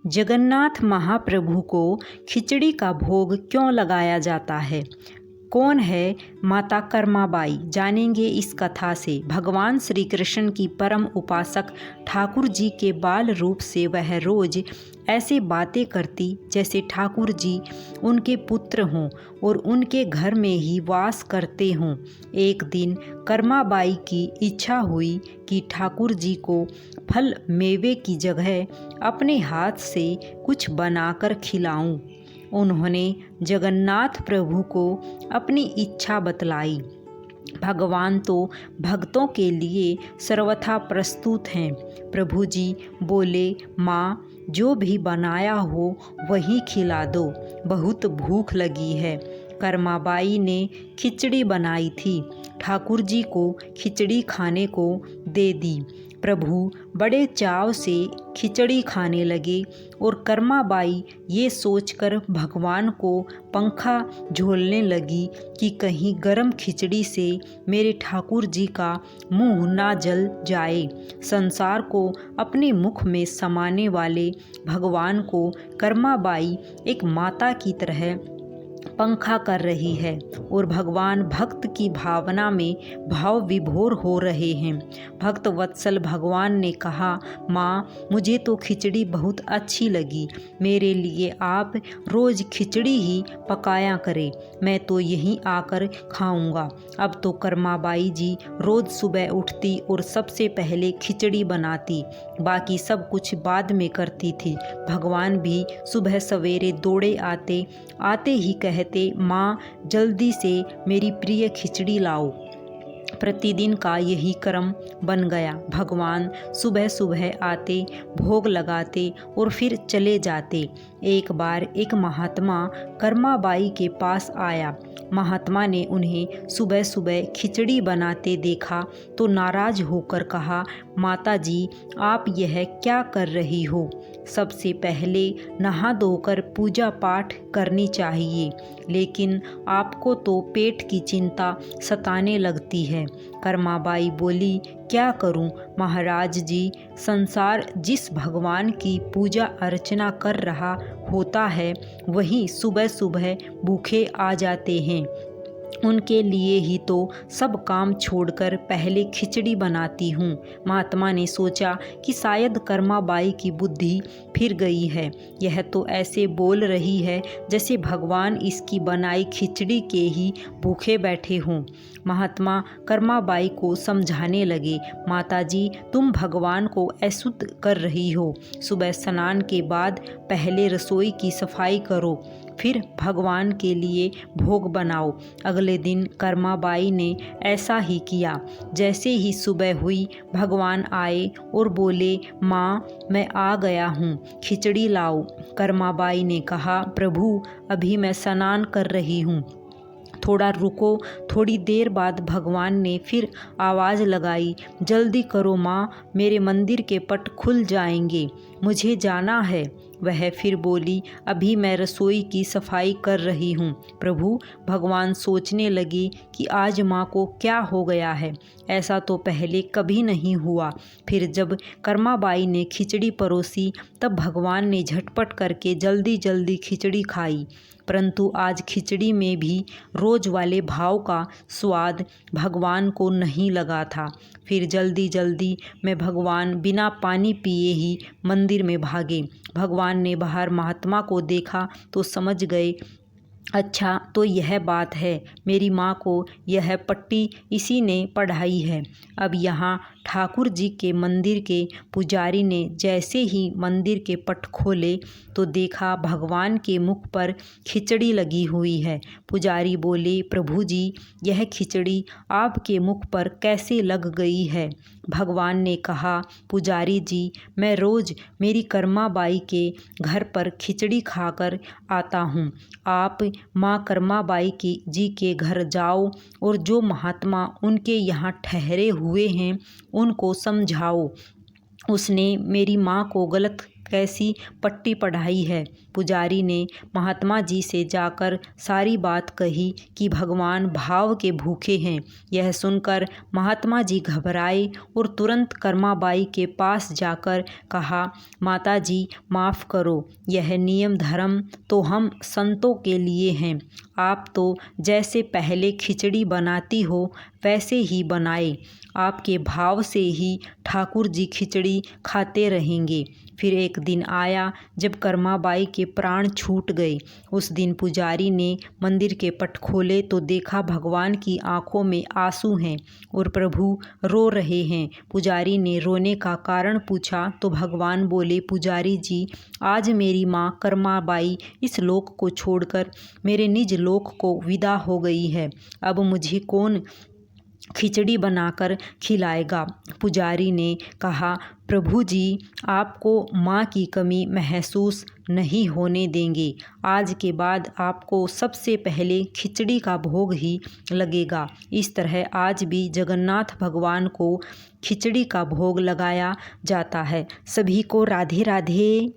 जगन्नाथ महाप्रभु को खिचड़ी का भोग क्यों लगाया जाता है? कौन है माता कर्माबाई? जानेंगे इस कथा से। भगवान श्री कृष्ण की परम उपासक ठाकुर जी के बाल रूप से वह रोज ऐसे बातें करती जैसे ठाकुर जी उनके पुत्र हों और उनके घर में ही वास करते हों। एक दिन कर्माबाई की इच्छा हुई कि ठाकुर जी को फल मेवे की जगह अपने हाथ से कुछ बनाकर खिलाऊं। उन्होंने जगन्नाथ प्रभु को अपनी इच्छा बतलाई। भगवान तो भक्तों के लिए सर्वथा प्रस्तुत हैं। प्रभु जी बोले, माँ, जो भी बनाया हो वही खिला दो, बहुत भूख लगी है। कर्माबाई ने खिचड़ी बनाई थी, ठाकुर जी को खिचड़ी खाने को दे दी। प्रभु बड़े चाव से खिचड़ी खाने लगे और कर्माबाई ये सोचकर भगवान को पंखा झोलने लगी कि कहीं गरम खिचड़ी से मेरे ठाकुर जी का मुंह ना जल जाए। संसार को अपने मुख में समाने वाले भगवान को कर्माबाई एक माता की तरह पंखा कर रही है और भगवान भक्त की भावना में भाव विभोर हो रहे हैं। भक्त वत्सल भगवान ने कहा, माँ, मुझे तो खिचड़ी बहुत अच्छी लगी, मेरे लिए आप रोज़ खिचड़ी ही पकाया करें, मैं तो यहीं आकर खाऊंगा। अब तो कर्माबाई जी रोज़ सुबह उठती और सबसे पहले खिचड़ी बनाती, बाकी सब कुछ बाद में करती थी। भगवान भी सुबह सवेरे दौड़े आते ही कहते, माँ, जल्दी से मेरी प्रिय खिचड़ी लाओ। प्रतिदिन का यही क्रम बन गया। भगवान सुबह सुबह आते, भोग लगाते और फिर चले जाते। एक बार एक महात्मा कर्माबाई के पास आया। महात्मा ने उन्हें सुबह सुबह खिचड़ी बनाते देखा तो नाराज होकर कहा, माता जी, आप यह क्या कर रही हो? सबसे पहले नहा धोकर पूजा पाठ करनी चाहिए, लेकिन आपको तो पेट की चिंता सताने लगती है। कर्माबाई बोली, क्या करूं महाराज जी, संसार जिस भगवान की पूजा अर्चना कर रहा होता है वही सुबह सुबह भूखे आ जाते हैं। उनके लिए ही तो सब काम छोड़कर पहले खिचड़ी बनाती हूँ। महात्मा ने सोचा कि शायद कर्माबाई की बुद्धि फिर गई है। यह तो ऐसे बोल रही है जैसे भगवान इसकी बनाई खिचड़ी के ही भूखे बैठे हों। महात्मा कर्माबाई को समझाने लगे, माताजी, तुम भगवान को अशुद्ध कर रही हो। सुबह स्नान के बाद पहले रसोई की सफाई करो, फिर भगवान के लिए भोग बनाओ। अगले दिन कर्माबाई ने ऐसा ही किया। जैसे ही सुबह हुई, भगवान आए और बोले, माँ, मैं आ गया हूँ, खिचड़ी लाओ। कर्माबाई ने कहा, प्रभु, अभी मैं स्नान कर रही हूँ, थोड़ा रुको। थोड़ी देर बाद भगवान ने फिर आवाज़ लगाई, जल्दी करो माँ, मेरे मंदिर के पट खुल जाएंगे, मुझे जाना है। वह फिर बोली, अभी मैं रसोई की सफाई कर रही हूँ। प्रभु, भगवान सोचने लगे कि आज माँ को क्या हो गया है, ऐसा तो पहले कभी नहीं हुआ। फिर जब कर्माबाई ने खिचड़ी परोसी तब भगवान ने झटपट करके जल्दी जल्दी खिचड़ी खाई, परंतु आज खिचड़ी में भी रोज वाले भाव का स्वाद भगवान को नहीं लगा था। फिर जल्दी जल्दी में भगवान बिना पानी पिए ही मंदिर में भागे। भगवान ने बाहर महात्मा को देखा तो समझ गए, अच्छा, तो यह बात है, मेरी माँ को यह पट्टी इसी ने पढ़ाई है। अब यहाँ ठाकुर जी के मंदिर के पुजारी ने जैसे ही मंदिर के पट खोले तो देखा भगवान के मुख पर खिचड़ी लगी हुई है। पुजारी बोले, प्रभु जी, यह खिचड़ी आपके मुख पर कैसे लग गई है? भगवान ने कहा, पुजारी जी, मैं रोज़ मेरी कर्माबाई के घर पर खिचड़ी खाकर आता हूँ। आप माँ कर्माबाई जी के घर जाओ और जो महात्मा उनके यहाँ ठहरे हुए हैं उनको समझाओ। उसने मेरी माँ को गलत कैसी पट्टी पढ़ाई है। पुजारी ने महात्मा जी से जाकर सारी बात कही कि भगवान भाव के भूखे हैं। यह सुनकर महात्मा जी घबराए और तुरंत कर्माबाई के पास जाकर कहा, माता जी माफ़ करो, यह नियम धर्म तो हम संतों के लिए हैं। आप तो जैसे पहले खिचड़ी बनाती हो वैसे ही बनाए, आपके भाव से ही ठाकुर जी खिचड़ी खाते रहेंगे। फिर एक दिन आया जब कर्माबाई के प्राण छूट गए। उस दिन पुजारी ने मंदिर के पट खोले तो देखा भगवान की आंखों में आंसू हैं और प्रभु रो रहे हैं। पुजारी ने रोने का कारण पूछा तो भगवान बोले, पुजारी जी, आज मेरी माँ कर्माबाई इस लोक को छोड़कर मेरे निज लोक को विदा हो गई है। अब मुझे कौन खिचड़ी बनाकर खिलाएगा। पुजारी ने कहा, प्रभु जी आपको माँ की कमी महसूस नहीं होने देंगे। आज के बाद आपको सबसे पहले खिचड़ी का भोग ही लगेगा। इस तरह आज भी जगन्नाथ भगवान को खिचड़ी का भोग लगाया जाता है। सभी को राधे राधे।